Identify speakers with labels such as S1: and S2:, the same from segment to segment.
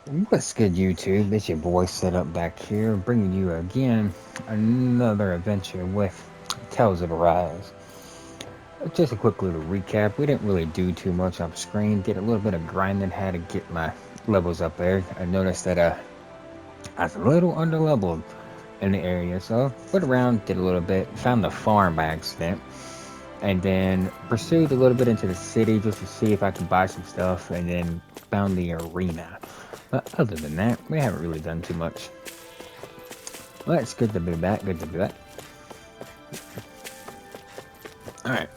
S1: What's good, YouTube? It's your boy Set Up back here, bringing you again another adventure with Tales of Arise. Just a quick little recap. We didn't really do too much off screen. Did a little bit of grinding, had to get my levels up there. I noticed that I was a little under leveled in the area, so went around, did a little bit, found the farm by accident, and then pursued a little bit into the city just to see if I could buy some stuff, and then found the arena. But other than that, we haven't really done too much. Well, it's good to be back. Good to be back. Alright,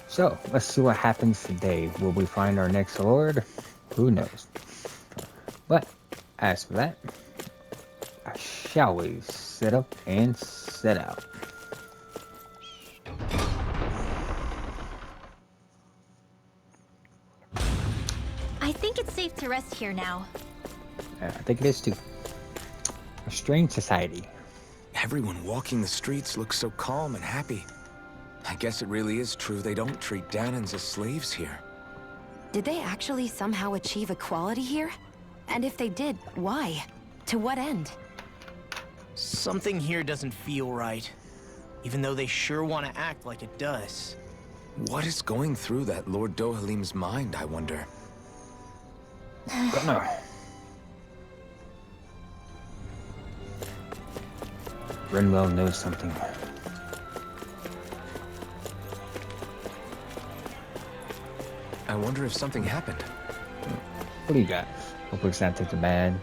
S1: so let's see what happens today. Will we find our next lord? Who knows? But as for that, shall we set up and set out?
S2: I think it's safe to rest here now.
S1: I think it is too. A strange society.
S3: Everyone walking the streets looks so calm and happy. I guess it really is true they don't treat Danans as slaves here.
S4: Did they actually somehow achieve equality here? And if they did, why? To what end?
S5: Something here doesn't feel right. Even though they sure want to act like it does.
S3: What is going through that Lord Dohalim's mind, I wonder?
S1: Don't know. Renwell knows something.
S3: I wonder if something happened.
S1: What do you got? Hopefully it's not too bad.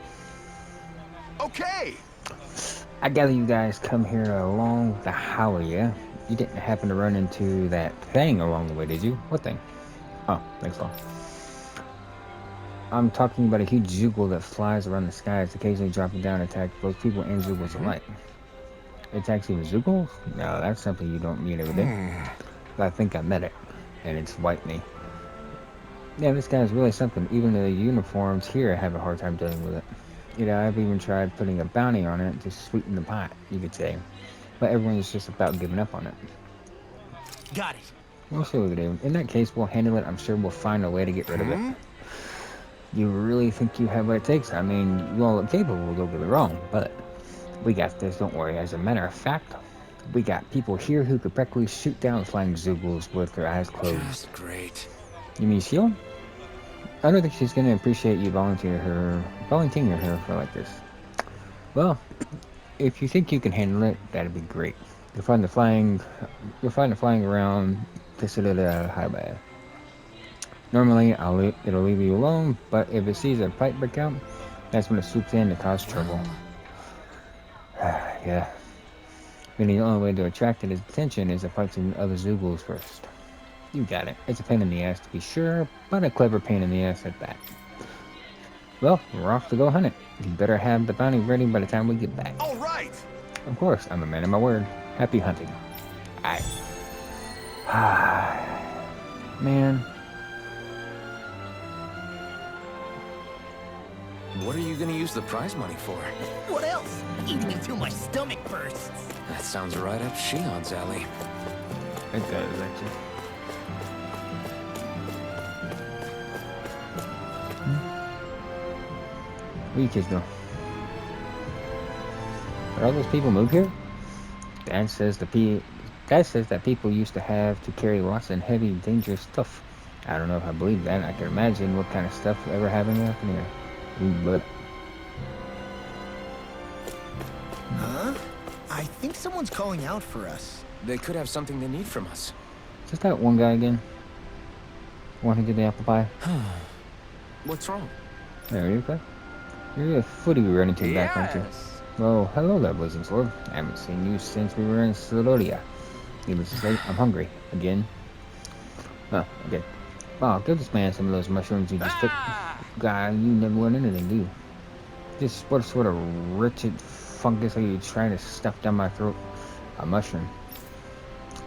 S3: Okay!
S1: I gather you guys come here along the highway, yeah? You didn't happen to run into that thing along the way, did you? What thing? Oh, thanks a lot. I'm talking about a huge Zoogle that flies around the skies, occasionally dropping down to attack both people and Zoogles alike. It attacks even Zoogles? No, that's something you don't meet every day. But I think I met it, and it's Whitney. Yeah, this guy's really something. Even the uniforms here have a hard time dealing with it. You know, I've even tried putting a bounty on it to sweeten the pot, you could say. But everyone's just about giving up on it.
S5: Got it.
S1: We'll see what we do. In that case, we'll handle it. I'm sure we'll find a way to get rid of it. You really think you have what it takes? I mean, you all look capable, don't get me wrong, but we got this, don't worry. As a matter of fact, we got people here who could practically shoot down flying Zoogles with their eyes closed.
S3: Just great.
S1: You mean Shield? I don't think she's gonna appreciate you volunteering her for like this. Well, if you think you can handle it, that'd be great. You'll find the flying around the Citadel Highway. Normally, it'll leave you alone, but if it sees a fight break out, that's when it swoops in to cause trouble. Yeah. Meaning the only way to attract its attention is to fight some other Zoogles first. You got it. It's a pain in the ass to be sure, but a clever pain in the ass at that. Well, we're off to go hunt it. You better have the bounty ready by the time we get back.
S3: All right!
S1: Of course, I'm a man of my word. Happy hunting. Aye. Man.
S3: What are you gonna use the prize money for?
S5: What else? Eating until my stomach bursts.
S3: That sounds right up Shion's alley.
S1: It does, actually. Where you kids go? Did all those people move here? Dad says that people used to have to carry lots of heavy, dangerous stuff. I don't know if I believe that. I can imagine what kind of stuff ever having happen here. But
S5: Huh? I think someone's calling out for us.
S3: They could have something they need from us.
S1: is that one guy again? One who did the apple pie?
S3: What's wrong?
S1: There you go. You're a footy we ran into back, aren't you? Well, hello there, boys and sword. I haven't seen you since we were in Sidoria. Needless to say, I'm hungry. Again. Oh, okay. Wow, give this man some of those mushrooms you just took. Guy, you never want anything, do you? Just what sort of wretched fungus are you trying to stuff down my throat? A mushroom.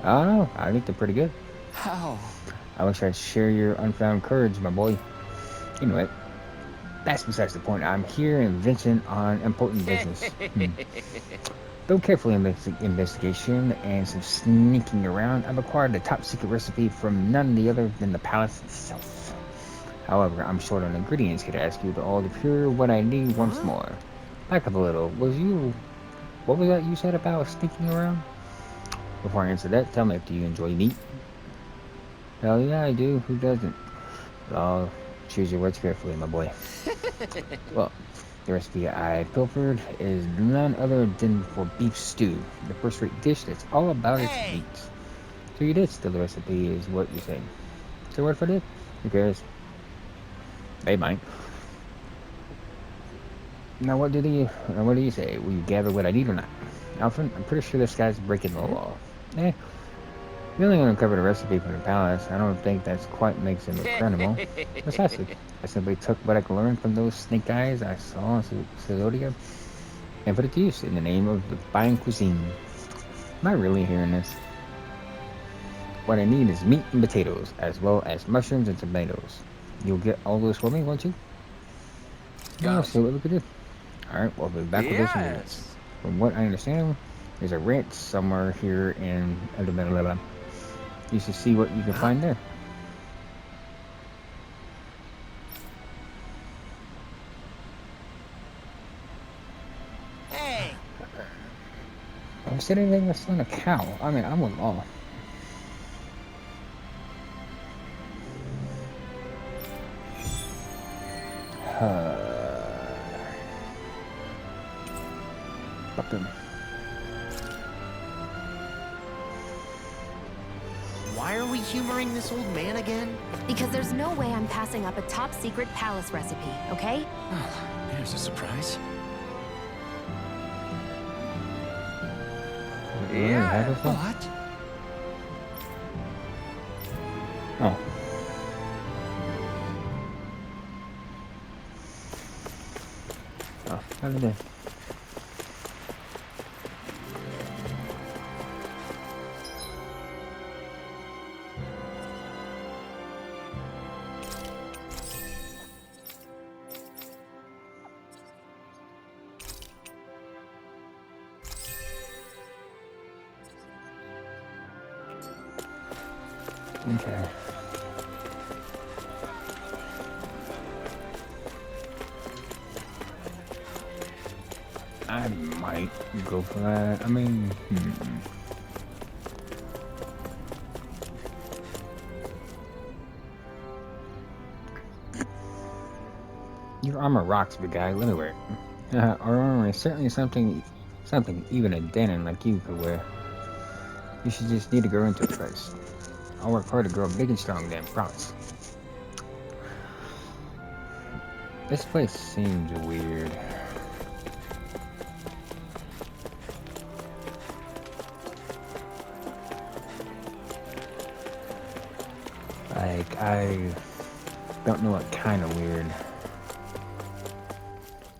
S1: I don't know. I think they're pretty good.
S3: How?
S1: I wish I'd share your unfound courage, my boy. Anyway, that's besides the point. I'm here in Vincent on important business. Though careful investigation and some sneaking around, I've acquired a top secret recipe from none other than the palace itself. However, I'm short on ingredients. Could I ask you to all procure what I need once more? Back up a little. What was that you said about sneaking around? Before I answer that, tell me, do you enjoy meat? Hell yeah, I do. Who doesn't? Well, choose your words carefully, my boy. Well, the recipe I pilfered is none other than for beef stew, the first-rate dish that's all about its meat. So you did steal the recipe, is what you're saying. So what if I did? Who cares? They might. Now what do you say? Will you gather what I need or not? Alfred, I'm pretty sure this guy's breaking the law. We only uncovered a recipe from the palace. I don't think that's quite makes him a criminal. Precisely. I simply took what I could learn from those snake eyes I saw in Celodia and put it to use in the name of the fine cuisine. Am I really hearing this? What I need is meat and potatoes, as well as mushrooms and tomatoes. You'll get all those for me, won't you? Yeah, I'll see what we can do. Alright, we'll be back with those ingredients. From what I understand, there's a ranch somewhere here in Alabama. You should see what you can find there.
S5: Hey!
S1: I said anything that's not a cow. I mean, I'm with law. Button.
S5: Why are we humoring this old man again?
S4: Because there's no way I'm passing up a top-secret palace recipe, okay?
S3: Oh, there's a surprise.
S1: Yeah.
S3: What?
S1: Oh. Oh, how did they? Okay. I might go for that. I mean, Your armor rocks, big guy. Let me wear it. Our armor is certainly something even a Danon like you could wear. You should just need to grow into it first. I'll work hard to grow big and strong then, promise. This place seems weird. Like, I don't know what kind of weird.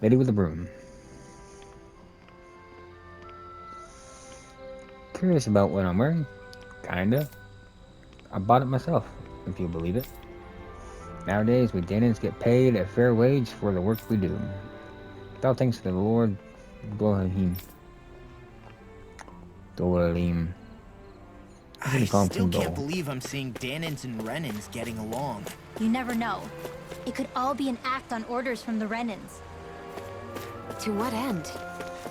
S1: Lady with a broom. Curious about what I'm wearing? Kinda. I bought it myself, if you believe it. Nowadays, we Danons get paid a fair wage for the work we do. All thanks to the Lord Dohalim.
S5: I still can't believe I'm seeing Danons and Renans getting along.
S2: You never know. It could all be an act on orders from the Renans.
S4: To what end?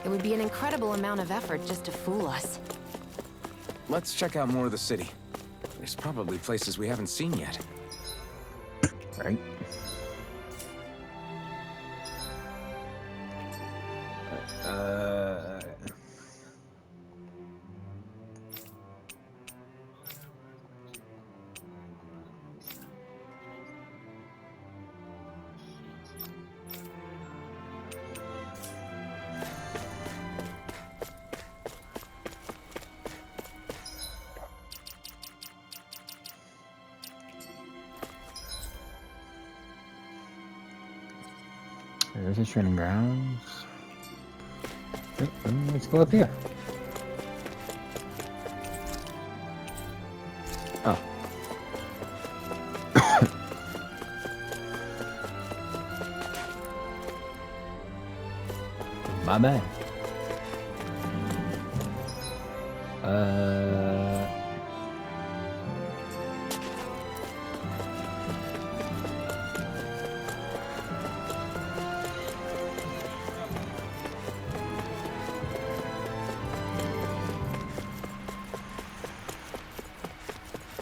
S4: It would be an incredible amount of effort just to fool us.
S3: Let's check out more of the city. There's probably places we haven't seen yet.
S1: Right? There's the training grounds. Let's go up here. Oh. My bad.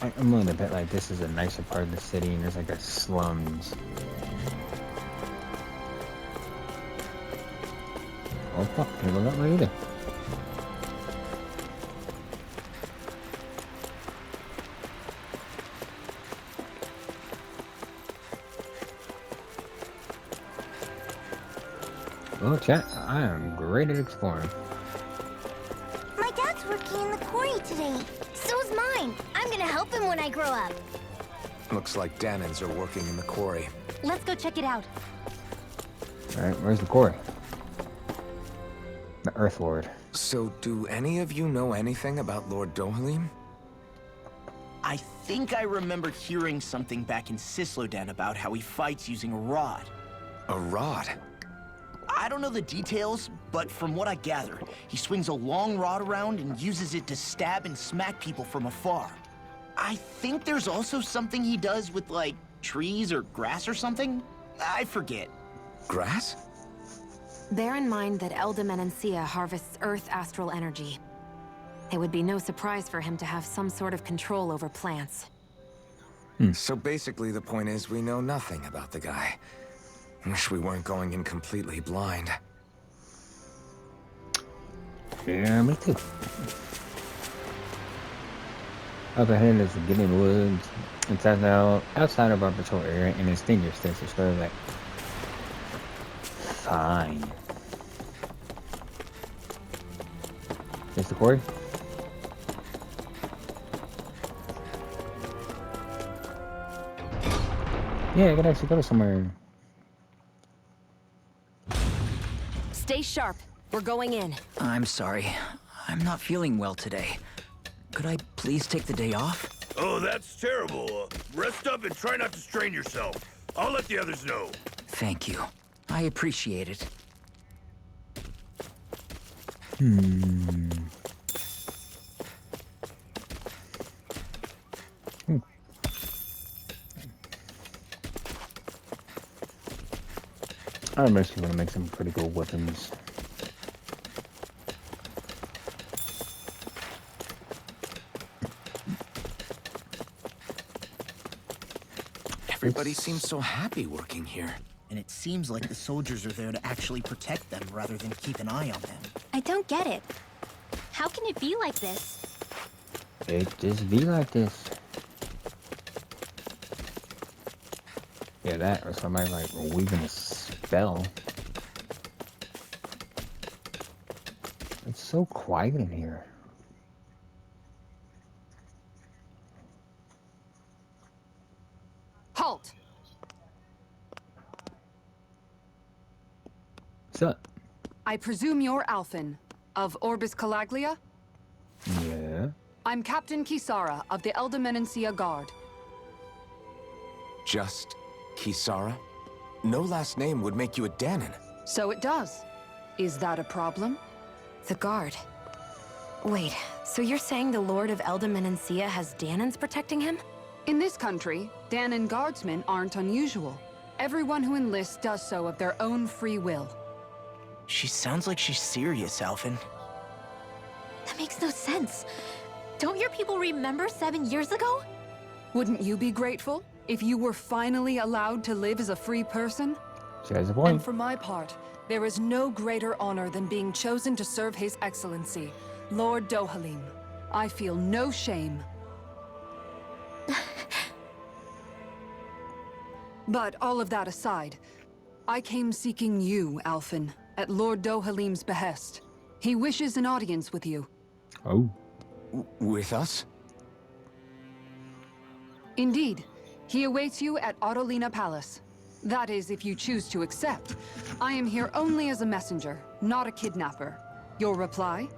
S1: I'm willing to bet like this is a nicer part of the city and there's like a slums. Oh fuck, people got me either. Well, chat, I am great at exploring.
S2: My dad's working in the quarry today. So's mine. I'm gonna help him when I grow up.
S3: Looks like Danans are working in the quarry.
S2: Let's go check it out.
S1: Alright, where's the quarry? The Earth Lord.
S3: So, do any of you know anything about Lord Dohalim?
S5: I think I remember hearing something back in Sislodan about how he fights using a rod.
S3: A rod?
S5: I don't know the details, but from what I gather, he swings a long rod around and uses it to stab and smack people from afar. I think there's also something he does with, like, trees or grass or something? I forget.
S3: Grass?
S4: Bear in mind that Elda Menancia harvests Earth astral energy. It would be no surprise for him to have some sort of control over plants.
S3: So basically the point is we know nothing about the guy. Wish we weren't going in completely blind.
S1: Yeah, me too. Up ahead is the Gideon Woods. It's now outside of our patrol area and it's dangerous to disturb that. Fine. Is the quarry? Yeah, I could actually go to somewhere.
S4: Stay sharp. We're going in.
S6: I'm sorry. I'm not feeling well today. Could I please take the day off?
S7: Oh, that's terrible. Rest up and try not to strain yourself. I'll let the others know.
S6: Thank you. I appreciate it.
S1: I'm actually gonna make some pretty cool weapons.
S3: Everybody seems so happy working here.
S5: And it seems like the soldiers are there to actually protect them rather than keep an eye on them.
S2: I don't get it. How can it be like this?
S1: It just be like this. Yeah, that or somebody like weaving a spell. It's so quiet in here.
S8: Halt!
S1: What's up?
S8: I presume you're Alphen, of Orbis Calaglia?
S1: Yeah.
S8: I'm Captain Kisara of the Elda Menancia Guard.
S3: Just Kisara? No last name would make you a Danan.
S8: So it does. Is that a problem?
S4: The guard. Wait, so you're saying the Lord of Elda Menancia has Danans protecting him?
S8: In this country, Danan guardsmen aren't unusual. Everyone who enlists does so of their own free will.
S5: She sounds like she's serious, Alphen.
S2: That makes no sense. Don't your people remember 7 years ago?
S8: Wouldn't you be grateful if you were finally allowed to live as a free person?
S1: She has a
S8: And
S1: point.
S8: for my part, there is no greater honor than being chosen to serve His Excellency, Lord Dohalim. I feel no shame. But all of that aside, I came seeking you, Alphen, at Lord Dohalim's behest. He wishes an audience with you.
S1: Oh.
S3: With us?
S8: Indeed, he awaits you at Autolina Palace. That is, if you choose to accept. I am here only as a messenger, not a kidnapper. Your reply?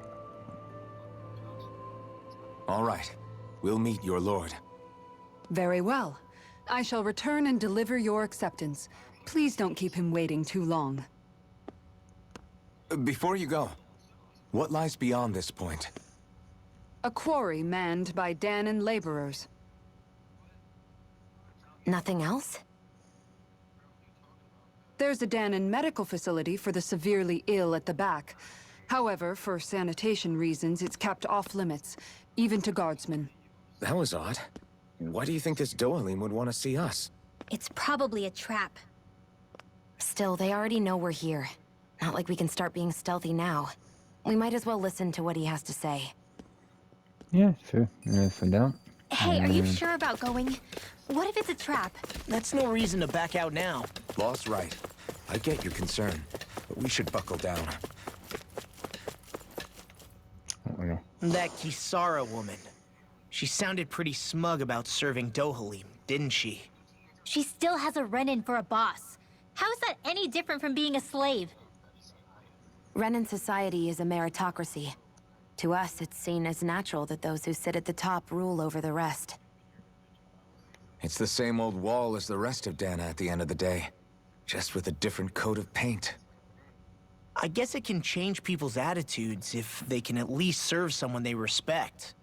S3: All right. We'll meet your lord.
S8: Very well. I shall return and deliver your acceptance. Please don't keep him waiting too long.
S3: Before you go, what lies beyond this point?
S8: A quarry manned by Danan laborers.
S4: Nothing else?
S8: There's a Danan medical facility for the severely ill at the back. However, for sanitation reasons, it's kept off limits, even to guardsmen.
S3: That was odd. Why do you think this Dohalim would want to see us?
S2: It's probably a trap.
S4: Still, they already know we're here. Not like we can start being stealthy now. We might as well listen to what he has to say.
S1: Yeah, sure. If I don't.
S2: Hey, are you sure about going? What if it's a trap?
S5: That's no reason to back out now.
S3: Law's right. I get your concern, but we should buckle down.
S1: Oh, no.
S5: That Kisara woman. She sounded pretty smug about serving Dohalim, didn't she?
S2: She still has a run-in for a boss. How is that any different from being a slave?
S4: Renan society is a meritocracy. To us, it's seen as natural that those who sit at the top rule over the rest.
S3: It's the same old wall as the rest of Dana at the end of the day, just with a different coat of paint.
S5: I guess it can change people's attitudes if they can at least serve someone they respect.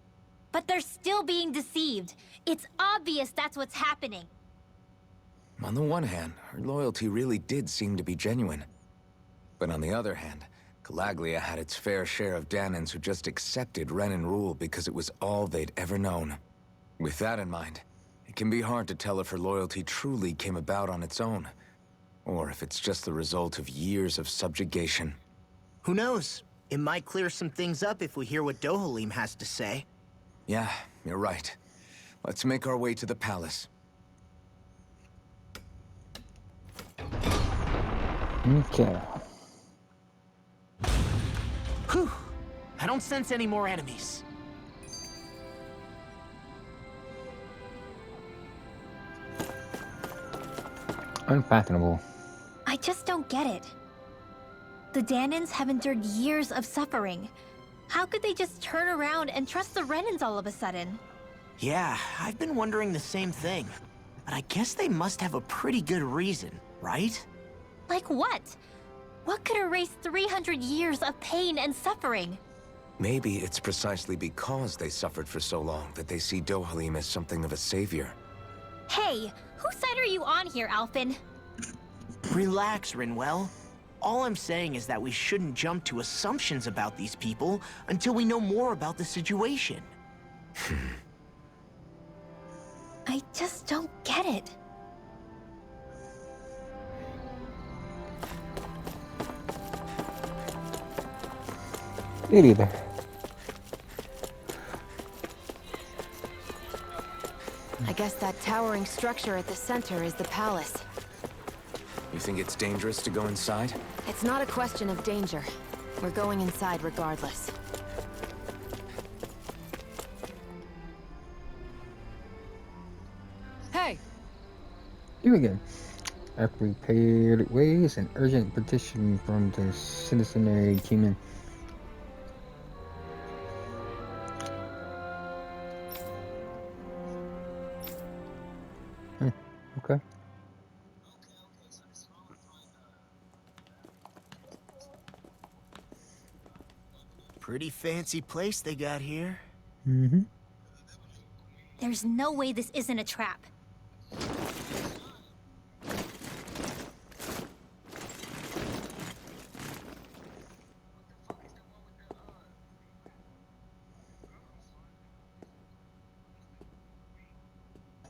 S2: But they're still being deceived. It's obvious that's what's happening.
S3: On the one hand, her loyalty really did seem to be genuine. But on the other hand, Calaglia had its fair share of Danans who just accepted Renan rule because it was all they'd ever known. With that in mind, it can be hard to tell if her loyalty truly came about on its own, or if it's just the result of years of subjugation.
S5: Who knows? It might clear some things up if we hear what Dohalim has to say.
S3: Yeah, you're right. Let's make our way to the palace.
S1: Okay.
S5: Whew. I don't sense any more enemies.
S1: Unfathomable.
S2: I just don't get it. The Danans have endured years of suffering. How could they just turn around and trust the Renans all of a sudden?
S5: Yeah, I've been wondering the same thing. But I guess they must have a pretty good reason, right?
S2: Like what? What could erase 300 years of pain and suffering?
S3: Maybe it's precisely because they suffered for so long that they see Dohalim as something of a savior.
S2: Hey, whose side are you on here, Alphen?
S5: Relax, Rinwell. All I'm saying is that we shouldn't jump to assumptions about these people until we know more about the situation.
S2: I just don't get it.
S1: Me neither.
S4: I guess that towering structure at the center is the palace.
S3: You think it's dangerous to go inside?
S4: It's not a question of danger. We're going inside regardless.
S8: Hey!
S1: Here we go. After repaired ways, an urgent petition from the citizenry came in. Okay.
S5: Pretty fancy place they got here.
S1: Mm-hmm.
S2: There's no way this isn't a trap.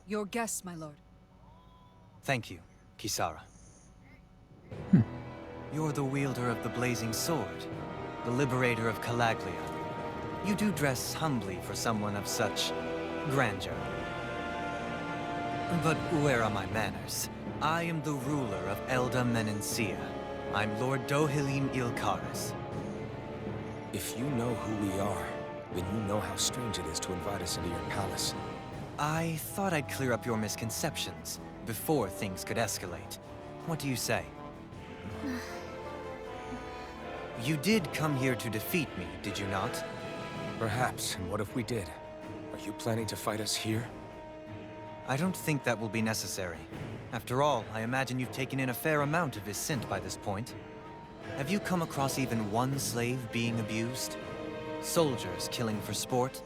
S8: Your guests, my lord.
S9: Thank you, Kisara. You're the wielder of the blazing sword, the liberator of Calaglia. You do dress humbly for someone of such grandeur. But where are my manners? I am the ruler of Elda Menencia. I'm Lord Dohalim Ilkaris.
S3: If you know who we are, then you know how strange it is to invite us into your palace.
S9: I thought I'd clear up your misconceptions before things could escalate. What do you say? You did come here to defeat me, did you not?
S3: Perhaps, and what if we did? Are you planning to fight us here?
S9: I don't think that will be necessary. After all, I imagine you've taken in a fair amount of his scent by this point. Have you come across even one slave being abused? Soldiers killing for sport?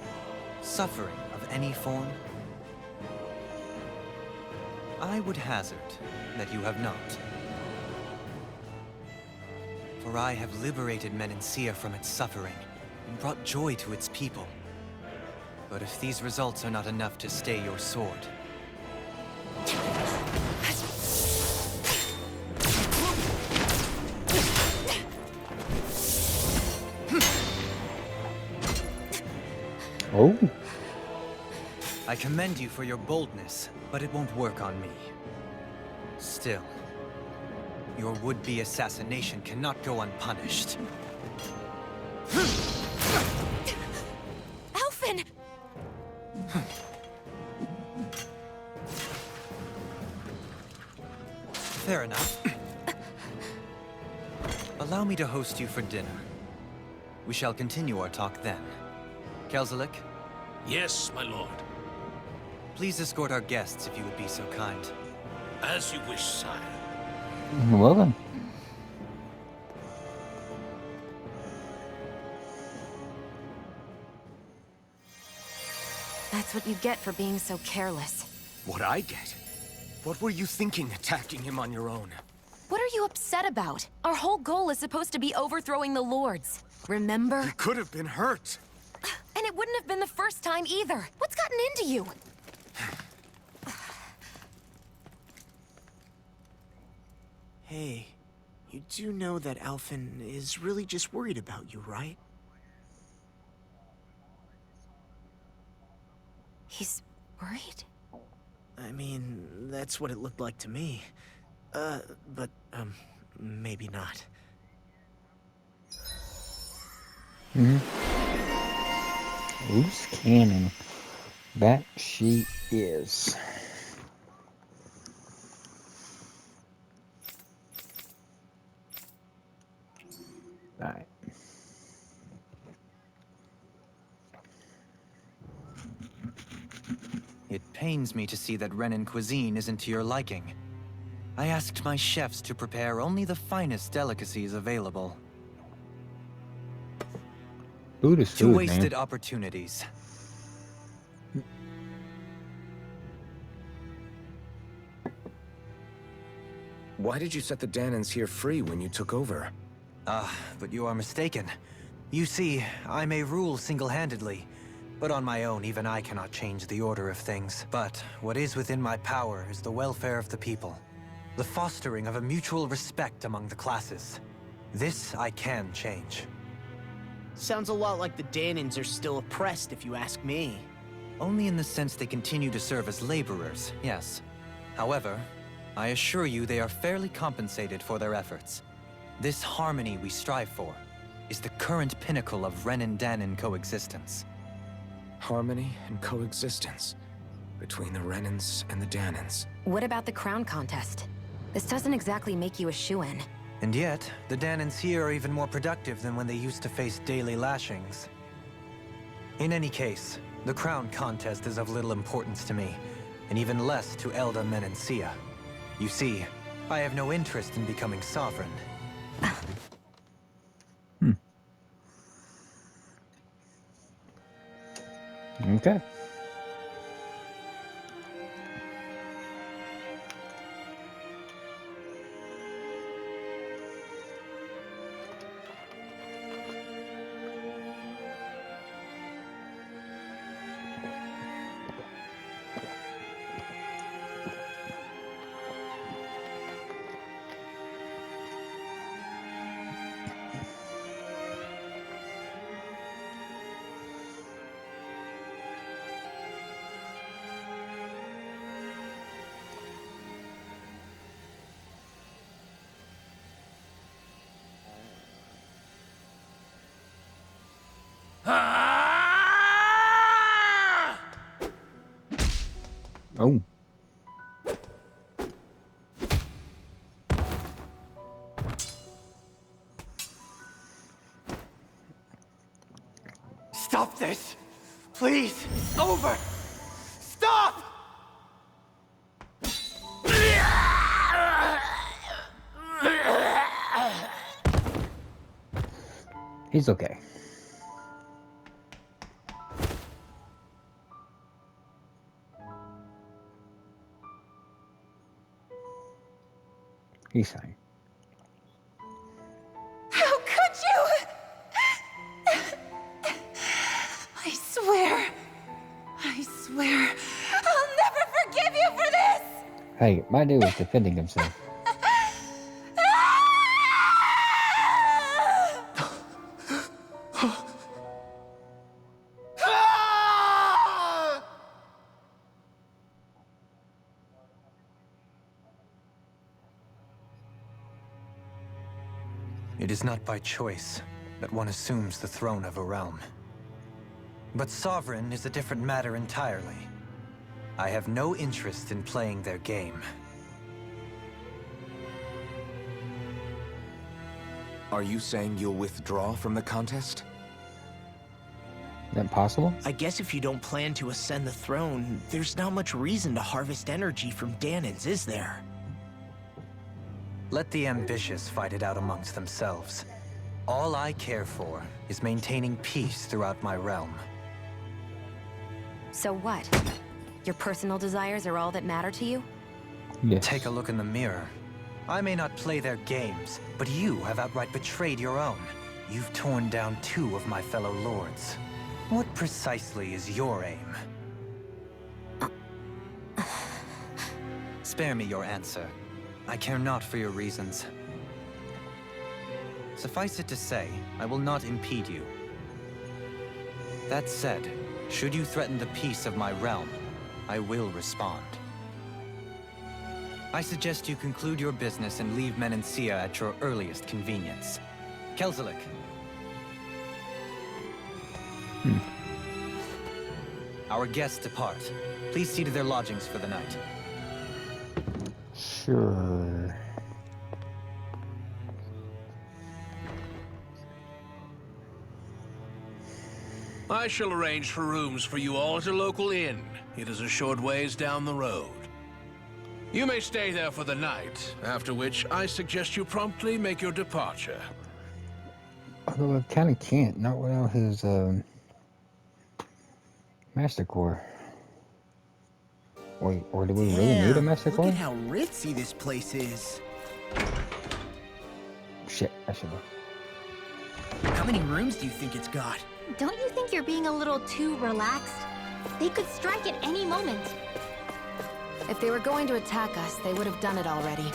S9: Suffering of any form? I would hazard that you have not. For I have liberated Menencia from its suffering and brought joy to its people. But if these results are not enough to stay your sword...
S1: Oh.
S9: I commend you for your boldness, but it won't work on me. Still, your would-be assassination cannot go unpunished.
S4: Alphen!
S9: Fair enough. Allow me to host you for dinner. We shall continue our talk then. Kelzelik,
S7: Yes, my lord.
S9: please escort our guests if you would be so kind.
S7: As you wish, sire.
S1: Well then.
S4: That's what you get for being so careless.
S10: What I get? What were you thinking attacking him on your own?
S4: What are you upset about? Our whole goal is supposed to be overthrowing the Lords. Remember?
S10: He could have been hurt.
S4: And it wouldn't have been the first time either. What's gotten into you?
S5: Hey, you do know that Alphen is really just worried about you, right?
S4: He's worried?
S5: I mean, that's what it looked like to me. But maybe not.
S1: Loose cannon. That she is. Alright.
S9: It pains me to see that Renan cuisine isn't to your liking. I asked my chefs to prepare only the finest delicacies available.
S1: Food is
S9: Two
S1: food,
S9: wasted
S1: man.
S9: opportunities.
S3: Why did you set the Danans here free when you took over?
S9: But you are mistaken. You see, I may rule single-handedly, but on my own, even I cannot change the order of things. But what is within my power is the welfare of the people. The fostering of a mutual respect among the classes. This I can change.
S5: Sounds a lot like the Danans are still oppressed, if you ask me.
S9: Only in the sense they continue to serve as laborers, yes. However, I assure you they are fairly compensated for their efforts. This harmony we strive for is the current pinnacle of Renan-Danan coexistence.
S3: Harmony and coexistence between the Renans and the Danans.
S4: What about the crown contest? This doesn't exactly make you a shoo-in.
S9: And yet, the Danans here are even more productive than when they used to face daily lashings. In any case, the crown contest is of little importance to me, and even less to Elda Menancia. You see, I have no interest in becoming sovereign.
S1: Okay. Oh.
S10: Stop this! Please! Over! Stop!
S1: He's okay. He's fine.
S11: How could you? I swear,
S1: Hey, my dude was defending himself.
S9: It is not by choice that one assumes the throne of a realm. But sovereign is a different matter entirely. I have no interest in playing their game.
S3: Are you saying you'll withdraw from the contest?
S1: Is that possible?
S5: I guess if you don't plan to ascend the throne, there's not much reason to harvest energy from Dahnans, is there?
S9: Let the ambitious fight it out amongst themselves. All I care for is maintaining peace throughout my realm.
S4: So what? Your personal desires are all that matter to you?
S1: Yes.
S9: Take a look in the mirror. I may not play their games, but you have outright betrayed your own. You've torn down 2 of my fellow lords. What precisely is your aim? Spare me your answer. I care not for your reasons. Suffice it to say, I will not impede you. That said, should you threaten the peace of my realm, I will respond. I suggest you conclude your business and leave Menancia at your earliest convenience. Kelzelik. Our guests depart. Please see to their lodgings for the night.
S1: Sure.
S11: I shall arrange for rooms for you all at a local inn. It is a short ways down the road. You may stay there for the night, after which I suggest you promptly make your departure.
S1: Although I kind of can't, not without his Master Core. Wait, or do we really need a Master Core?
S5: Look at how ritzy this place is.
S1: Shit, I should have.
S5: How many rooms do you think it's got?
S2: Don't you think you're being a little too relaxed? They could strike at any moment.
S4: If they were going to attack us, they would have done it already.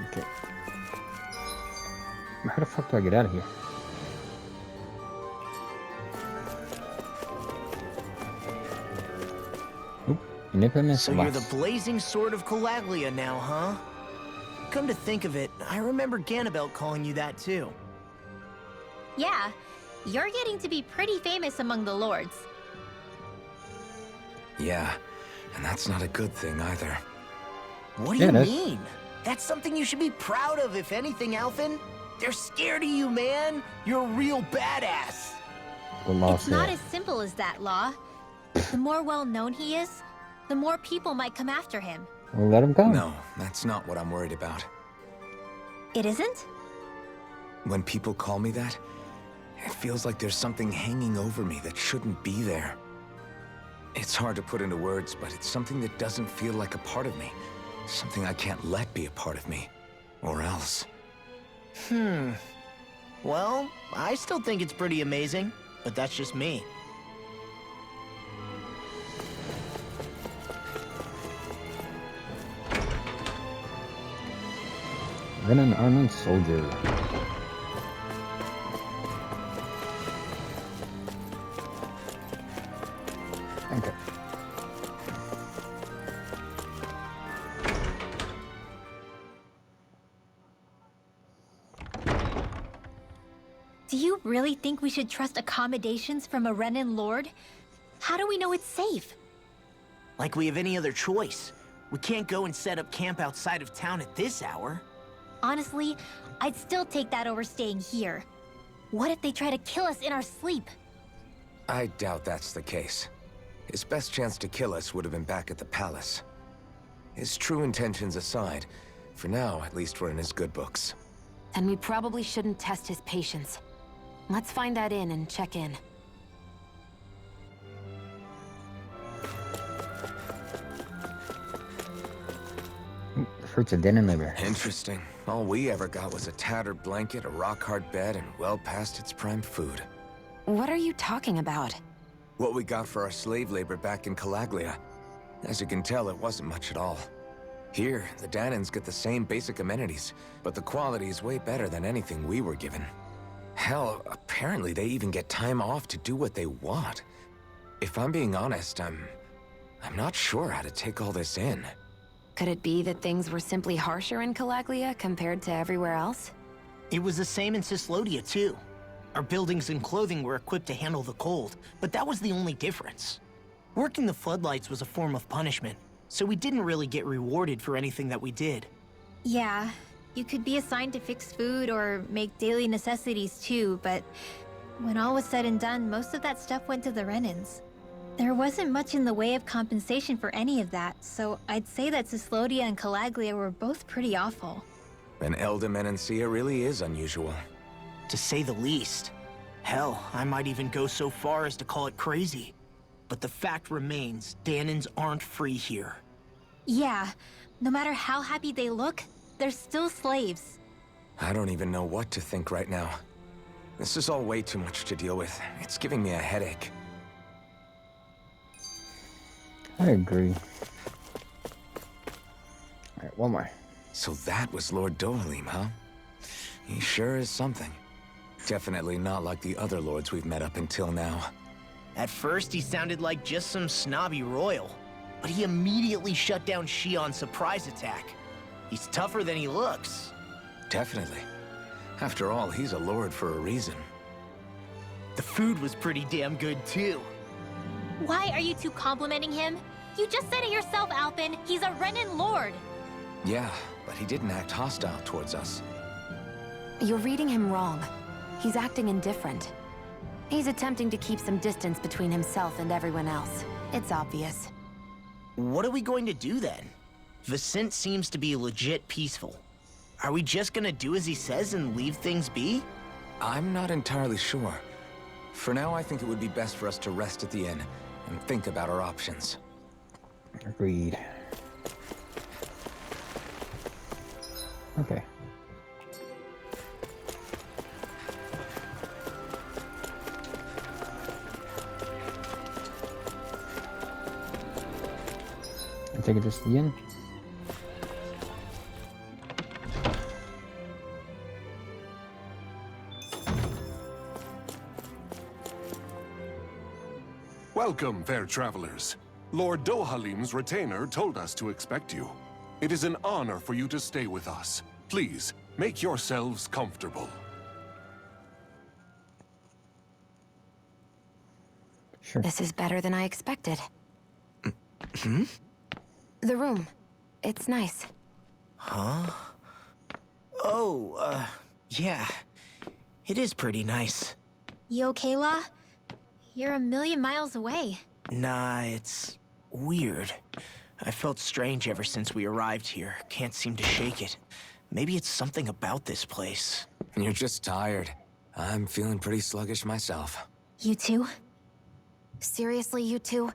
S1: Okay. How the fuck do I get out of here? Oop, infamous
S5: So you're
S1: loss.
S5: the blazing sword of Calaglia now, huh? Come to think of it, I remember Ganabelt calling you that too.
S2: Yeah, you're getting to be pretty famous among the lords.
S3: Yeah, and that's not a good thing either.
S5: What do you mean? That's something you should be proud of, if anything, Alphen. They're scared of you, man. You're a real badass.
S2: It's not as simple as that, Law. The more well-known he is, the more people might come after him.
S1: Well, let him go.
S3: No, that's not what I'm worried about.
S2: It isn't?
S3: When people call me that, it feels like there's something hanging over me that shouldn't be there. It's hard to put into words, but it's something that doesn't feel like a part of me. Something I can't let be a part of me. Or else.
S5: Well, I still think it's pretty amazing, but that's just me.
S1: Then an unarmed soldier. Okay.
S2: Do you really think we should trust accommodations from a Renan lord? How do we know it's safe?
S5: Like we have any other choice. We can't go and set up camp outside of town at this hour.
S2: Honestly, I'd still take that over staying here. What if they try to kill us in our sleep?
S3: I doubt that's the case. His best chance to kill us would have been back at the palace. His true intentions aside, for now, at least we're in his good books.
S4: Then we probably shouldn't test his patience. Let's find that inn and check in.
S1: fruits of Denon labor.
S3: Interesting. All we ever got was a tattered blanket, a rock-hard bed, and well past its prime food.
S4: What are you talking about?
S3: What we got for our slave labor back in Calaglia. As you can tell, it wasn't much at all. Here, the Danans get the same basic amenities, but the quality is way better than anything we were given. Hell, apparently they even get time off to do what they want. If I'm being honest, I'm not sure how to take all this in.
S4: Could it be that things were simply harsher in Calaglia compared to everywhere else?
S5: It was the same in Cyslodia, too. Our buildings and clothing were equipped to handle the cold, but that was the only difference. Working the floodlights was a form of punishment, so we didn't really get rewarded for anything that we did.
S2: Yeah, you could be assigned to fix food or make daily necessities too, but when all was said and done, most of that stuff went to the Renans. There wasn't much in the way of compensation for any of that, so I'd say that Cyslodia and Calaglia were both pretty awful.
S3: Then Elde Menancia really is unusual.
S5: To say the least. Hell, I might even go so far as to call it crazy. But the fact remains, Danans aren't free here.
S2: Yeah, no matter how happy they look, they're still slaves.
S3: I don't even know what to think right now. This is all way too much to deal with. It's giving me a headache.
S1: I agree. Alright, one more.
S3: So that was Lord Dohalim, huh? He sure is something. Definitely not like the other lords we've met up until now.
S5: At first, he sounded like just some snobby royal. But he immediately shut down Shion's surprise attack. He's tougher than he looks.
S3: Definitely. After all, he's a lord for a reason.
S5: The food was pretty damn good, too.
S2: Why are you two complimenting him? You just said it yourself, Alphen. He's a Renan lord.
S3: Yeah, but he didn't act hostile towards us.
S4: You're reading him wrong. He's acting indifferent. He's attempting to keep some distance between himself and everyone else. It's obvious.
S5: What are we going to do then? Vicent seems to be legit peaceful. Are we just gonna do as he says and leave things be?
S3: I'm not entirely sure. For now, I think it would be best for us to rest at the inn and think about our options.
S1: Agreed. Okay. I take it this to the inn.
S12: Welcome, fair travelers. Lord Dohalim's retainer told us to expect you. It is an honor for you to stay with us. Please, make yourselves comfortable.
S1: Sure.
S4: This is better than I expected.
S5: Hmm?
S4: The room. It's nice.
S5: Huh? Oh, yeah. It is pretty nice.
S2: You okay, La? You're a million miles away.
S5: Nah, it's weird. I felt strange ever since we arrived here. Can't seem to shake it. Maybe it's something about this place.
S3: You're just tired. I'm feeling pretty sluggish myself.
S2: You too?
S4: Seriously, you two?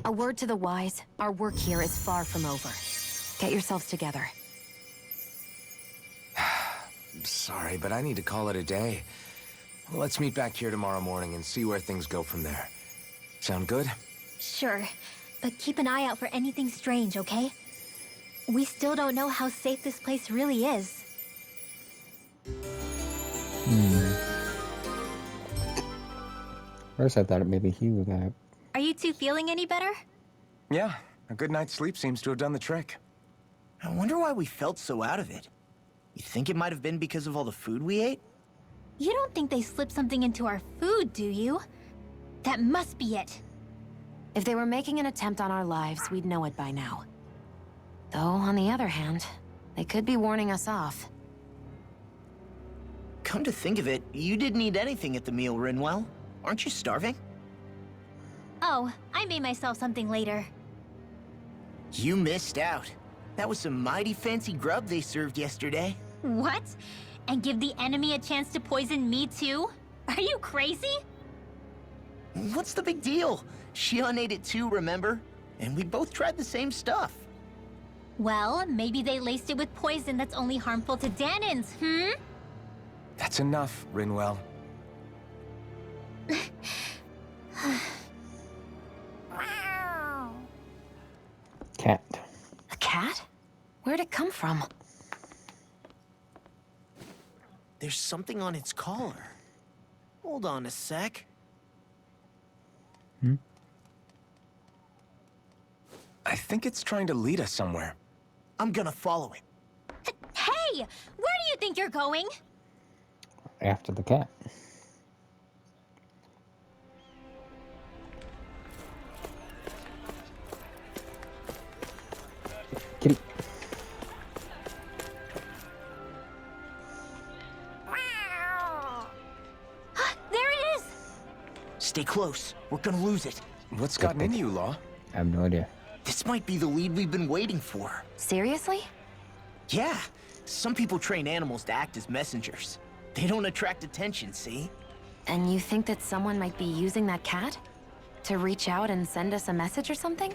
S4: A word to the wise, our work here is far from over. Get yourselves together.
S3: Sorry, but I need to call it a day. Let's meet back here tomorrow morning and see where things go from there. Sound good?
S2: Sure, but keep an eye out for anything strange, okay? We still don't know how safe this place really is.
S1: First I thought maybe he would have.
S2: Are you two feeling any better?
S3: Yeah, a good night's sleep seems to have done the trick.
S5: I wonder why we felt so out of it. You think it might have been because of all the food we ate?
S2: You don't think they slipped something into our food, do you? That must be it.
S4: If they were making an attempt on our lives, we'd know it by now. Though, on the other hand, they could be warning us off.
S5: Come to think of it, you didn't eat anything at the meal, Rinwell. Aren't you starving?
S2: Oh, I made myself something later.
S5: You missed out. That was some mighty fancy grub they served yesterday.
S2: What? And give the enemy a chance to poison me too? Are you crazy?
S5: What's the big deal? Shion ate it too, remember? And we both tried the same stuff.
S2: Well, maybe they laced it with poison that's only harmful to Danins, hmm?
S3: That's enough, Rinwell.
S1: Cat.
S4: A cat? Where'd it come from?
S5: There's something on its collar. Hold on a sec.
S3: I think it's trying to lead us somewhere.
S5: I'm gonna follow it.
S2: Hey! Where do you think you're going?
S1: After the cat. Kitty.
S2: There it is!
S5: Stay close. We're gonna lose it.
S3: What's gotten into you, Law?
S1: I have no idea.
S5: This might be the lead we've been waiting for.
S4: Seriously?
S5: Yeah. Some people train animals to act as messengers. They don't attract attention, see?
S4: And you think that someone might be using that cat? To reach out and send us a message or something?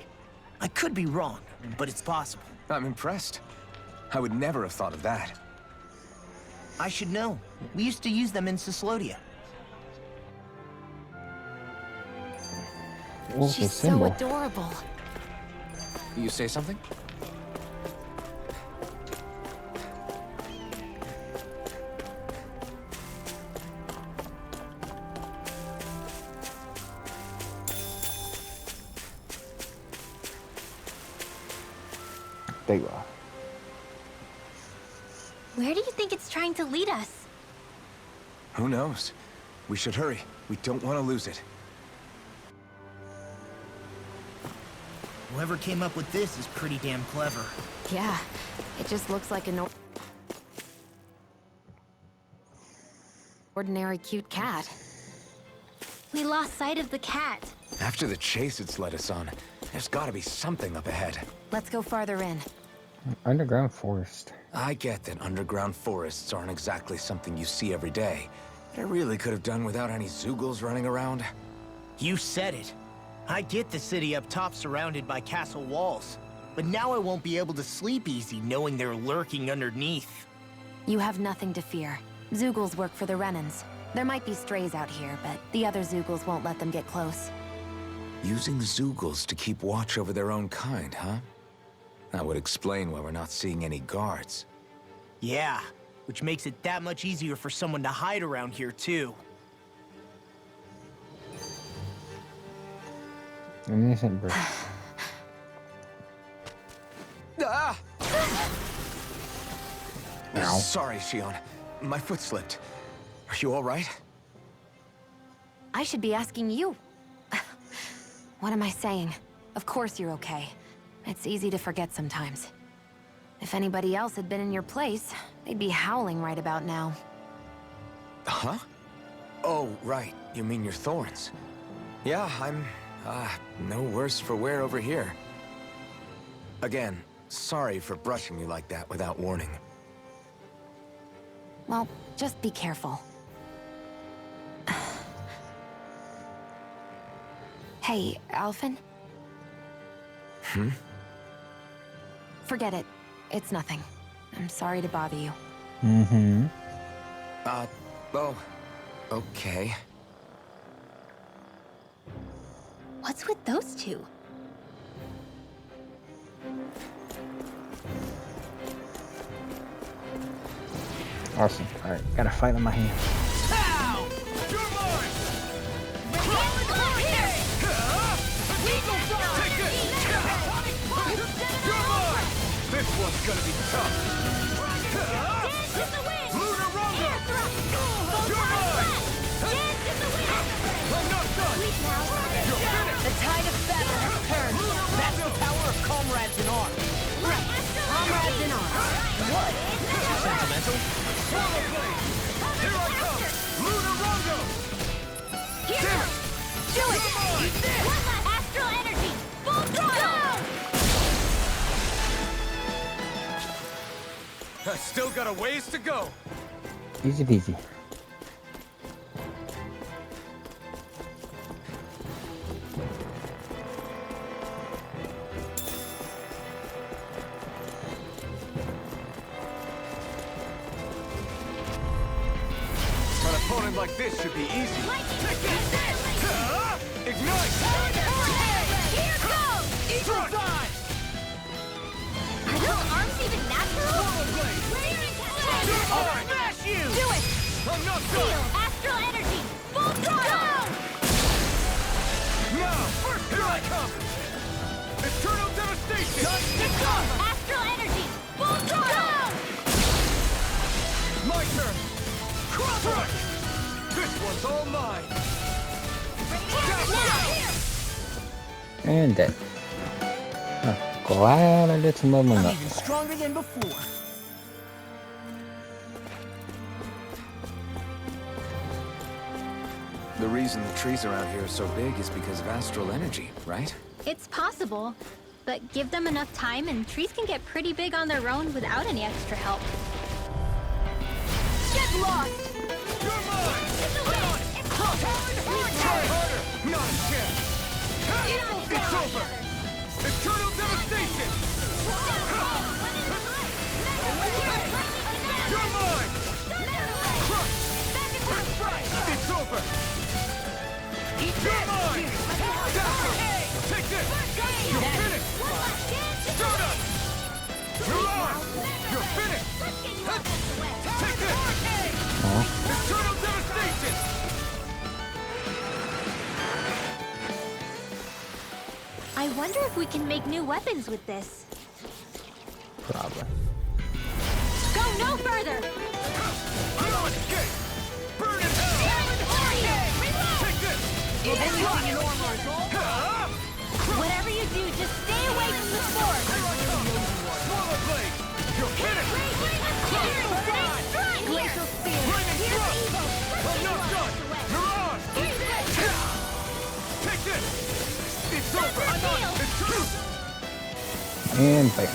S5: I could be wrong, but it's possible.
S3: I'm impressed. I would never have thought of that.
S5: I should know. We used to use them in Cyslodia.
S1: What's the
S4: She's so
S1: symbol?
S4: adorable.
S3: You say something?
S1: There you are.
S2: Where do you think it's trying to lead us?
S3: Who knows? We should hurry. We don't want to lose it.
S5: Whoever came up with this is pretty damn clever.
S4: Yeah, it just looks like an ordinary cute cat.
S2: We lost sight of the cat.
S3: After the chase it's led us on, there's gotta be something up ahead.
S4: Let's go farther in.
S1: Underground forest.
S3: I get that underground forests aren't exactly something you see every day, but I really could have done without any Zeugles running around.
S5: You said it. I get the city up top surrounded by castle walls, but now I won't be able to sleep easy knowing they're lurking underneath.
S4: You have nothing to fear. Zeugles work for the Renans. There might be strays out here, but the other Zeugles won't let them get close.
S3: Using Zeugles to keep watch over their own kind, huh? That would explain why we're not seeing any guards.
S5: Yeah, which makes it that much easier for someone to hide around here, too.
S1: An innocent bird.
S3: Ah!
S1: Ow.
S3: Sorry, Shion. My foot slipped. Are you all right?
S4: I should be asking you. What am I saying? Of course you're okay. It's easy to forget sometimes. If anybody else had been in your place, they'd be howling right about now.
S3: Huh? Oh, right. You mean your thorns. Yeah, I'm, no worse for wear over here. Again, sorry for brushing you like that without warning.
S4: Well, just be careful. Hey, Alphen? Forget it. It's nothing. I'm sorry to bother you.
S1: Mm-hmm.
S3: Oh, okay.
S2: What's with those two?
S1: Awesome. Alright, got a fight on my hands.
S7: This one's gonna be tough. Lunar Rondo! You're mine! I'm not done! You're finished!
S5: The tide of battle has turned. That's the power of comrades in arms. Right. Comrades in arms. What? Sentimental?
S7: Swallow Blade! Here I come! Lunar Rondo!
S2: Here! Do it! Astral energy! Full throttle!
S7: I still got a ways to go.
S1: Easy peasy.
S10: like this should be easy.
S7: Ignite!
S2: Here goes!
S10: Eagle dive!
S2: Are those arms even natural?
S10: I'll smash you!
S2: Do it!
S10: I'm not
S2: Feel
S10: done!
S2: astral energy! Full throttle!
S10: Now, here I come! Eternal devastation!
S2: Astral energy! Full throttle!
S10: My turn! Strike! This one's all mine!
S1: And dead. Oh, glad I did some leveling
S5: I'm
S1: up.
S5: even stronger than before.
S3: The reason the trees around here are so big is because of astral energy, right?
S2: It's possible, but give them enough time and trees can get pretty big on their own without any extra help. Get lost!
S10: You're mine! Try harder! Not a chance! It's over! Eternal devastation! You're mine! It's over! You're mine! Take this! You're finished! Stardust! You're on! You're finished! Take this! Eternal devastation!
S2: I wonder if we can make new weapons with this.
S1: Probably.
S2: Go no further!
S10: No escape! Burn in hell! Take this!
S2: Whatever you do, just stay away from the sword!
S10: Swallow blade! You're finished!
S2: Glacial spear!
S10: I'm not done! You're on! Take this! It's over! I'm on! It's true!
S1: And bam.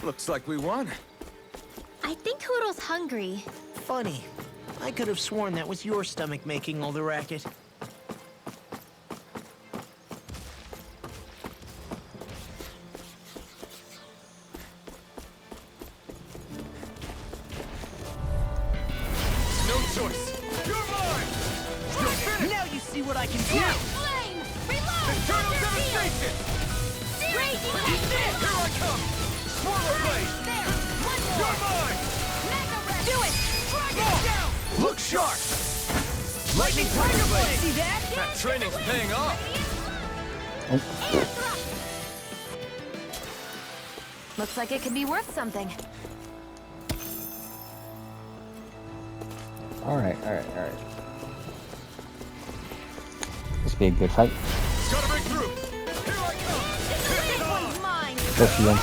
S3: Looks like we won.
S2: I think Hoodle's hungry.
S5: Funny. I could have sworn that was your stomach making all the racket.
S10: No choice! You're mine! You're finished!
S5: Now you see what I can do!
S2: Flame! Reload!
S10: Eternal devastation!
S2: Raging
S10: Here I come! Swallow blade! You're mine!
S2: Do it!
S10: Look sharp! Lightning tiger blade! See that? That training's paying off!
S4: Looks like it could be worth something.
S1: Alright. This be a good fight.
S10: Gotta break through! Here I come!
S2: Mine!
S1: Go for them.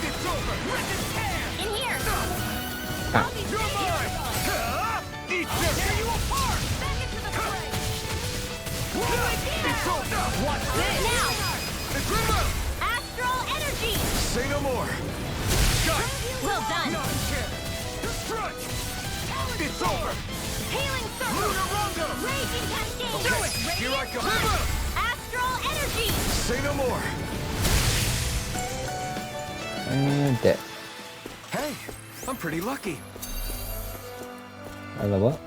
S10: It's over!
S2: In here!
S1: Ah.
S10: You're mine! Eat this! Tear you apart!
S2: Back into the fray!
S10: It's over! Watch this!
S2: Now!
S10: It's over!
S2: Astral energy!
S10: Say no more! Got it!
S2: Well done!
S10: Not a chance! Strike! It's over!
S2: Healing circle!
S10: Lunar Rondo!
S2: Raging cascade!
S10: Okay, here I go!
S2: Astral energy!
S10: Say no more!
S1: And dead.
S3: Hey, I'm pretty lucky.
S1: I level up.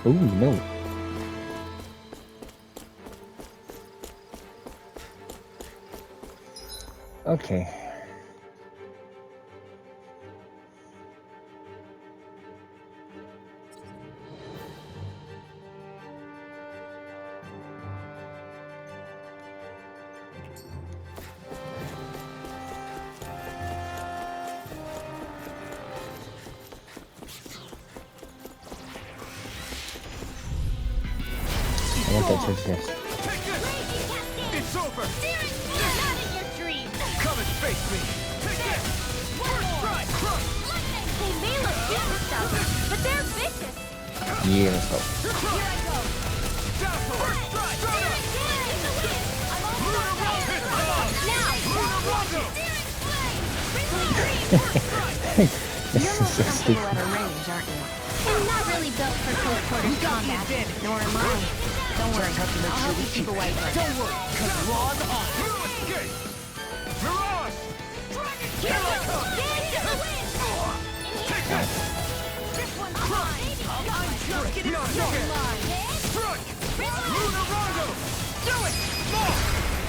S1: Ooh, no. Okay. I want that church guest.
S10: Take this! It's over!
S2: Not in your dreams!
S10: Come and face me! Take this! First strike! Crush!
S2: They may look cute and stuff, but they're vicious!
S1: Yeah, let's go.
S10: Here I go! Dazzle! First strike! Stardust! Lunar Rondo!
S2: Now!
S10: Lunar Rondo!
S1: This is so stupid.
S4: At a range, aren't you?
S2: I'm not really built for close quarters combat.
S4: Nor am I. Don't worry, I'll help you keep away from it.
S5: Don't worry, because Ron on.
S10: No escape! Mirage!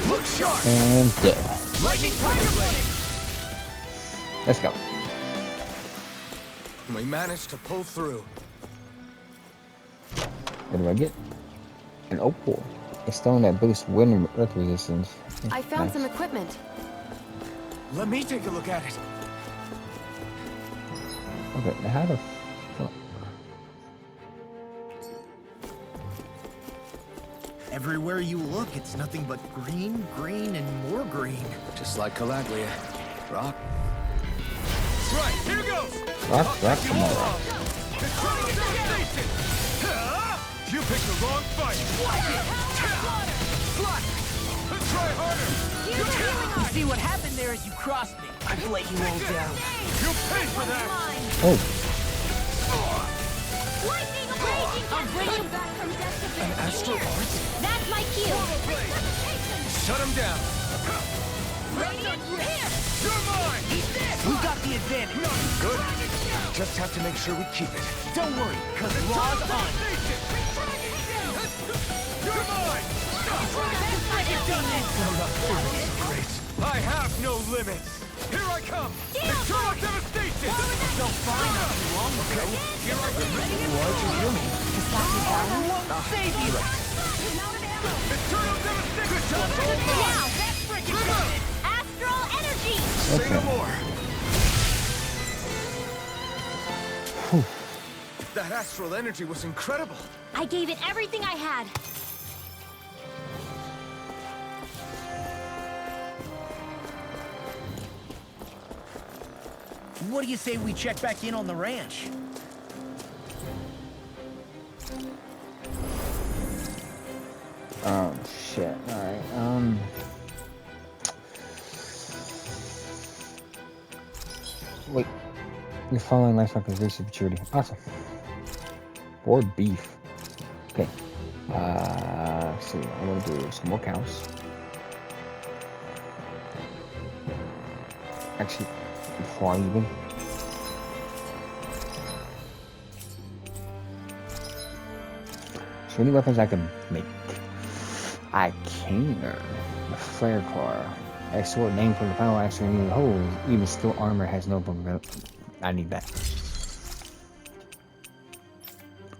S10: Look sharp!
S1: And dead.
S10: Lightning Tiger Blade!
S1: Let's go.
S3: We managed to pull through.
S1: What do I get? An opal. A stone that boosts wind and earth resistance.
S4: I found
S1: Nice.
S4: some equipment.
S10: Let me take a look at it.
S1: Okay, now how the fuck?
S5: Everywhere you look, it's nothing but green, green, and more green.
S3: Just like Calaglia. Rock.
S10: Right, here goes!
S1: Rock, come on.
S10: You picked the wrong fight! Try harder!
S5: You see what happened there as you crossed me. I've let you all down.
S10: You pay for that!
S1: Oh,
S2: Lightning raging! I'll bring you back from death to
S10: An astral art?
S2: That's my cue!
S10: Shut him down!
S2: Radiant here!
S10: You're mine!
S5: We got the advantage.
S3: Good. Just have to make sure we keep it.
S5: Don't worry, because Law's on.
S10: You're mine! Great. I have no limits. Here I come. Eternal devastation.
S5: So fine not too long ago.
S10: Here I come.
S5: What are you doing? Won't save you.
S10: Eternal devastation. Good job.
S2: Now, that's freaking good! Astral energy!
S10: Say no more. That astral energy was incredible.
S2: I gave it everything I had.
S5: What do you say we check back in on the ranch?
S1: oh shit. Alright, wait. You're following life like a very security. Awesome. Or beef. Okay. Let's see. I'm gonna do some more cows. Actually, before I even. So any weapons I can make. I can. The flare car. A sword named for the final action in the holes. Even steel armor has no bone. I need that.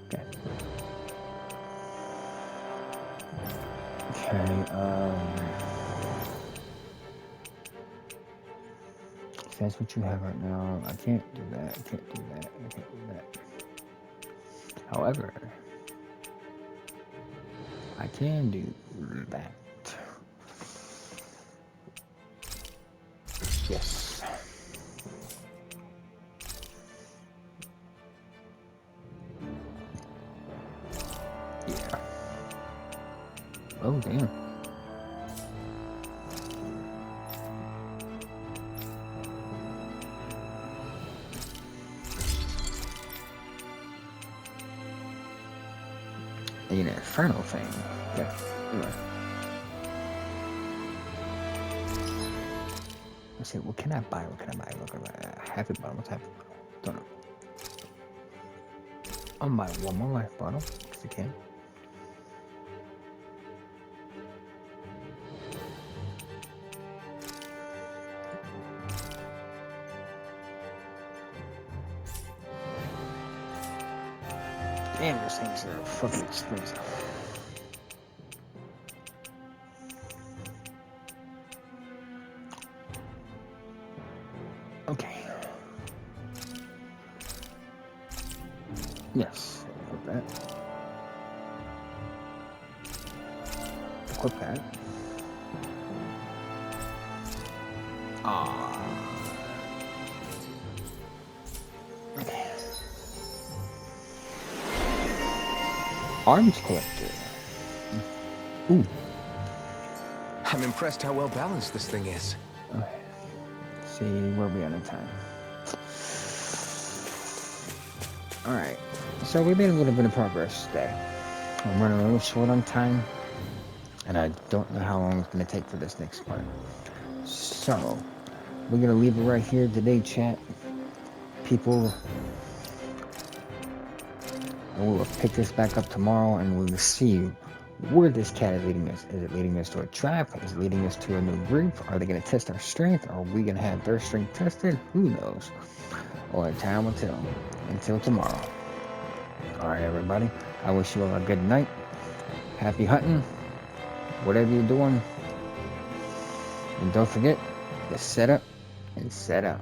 S1: Okay. Okay, if that's what you have right now, I can't do that, I can't do that, I can't do that. However, I can do that. Yes. Yeah. Oh, damn. An infernal thing. Yeah. Anyway. Let's see, what can I buy? What can I buy? What can I buy? Half a bottle. What's half a bottle? Don't know. I'll buy one more life bottle, if you can. Damn, those things are fucking expensive. Okay. Yes, equip that. Equip that. Ah. Okay. Arms collector. Ooh.
S3: I'm impressed how well balanced this thing is.
S1: Okay. Let's see where we are on time. Alright. So we made a little bit of progress today. I'm running a little short on time. And I don't know how long it's going to take for this next part. So, we're gonna leave it right here today, chat. People, and we will pick this back up tomorrow, and we will see where this cat is leading us. Is it leading us to a trap? Is it leading us to a new group? Are they gonna test our strength? Are we gonna have their strength tested? Who knows? Only time will tell. Until tomorrow. Alright, everybody. I wish you all a good night. Happy hunting. Whatever you're doing. And don't forget to set up and set out.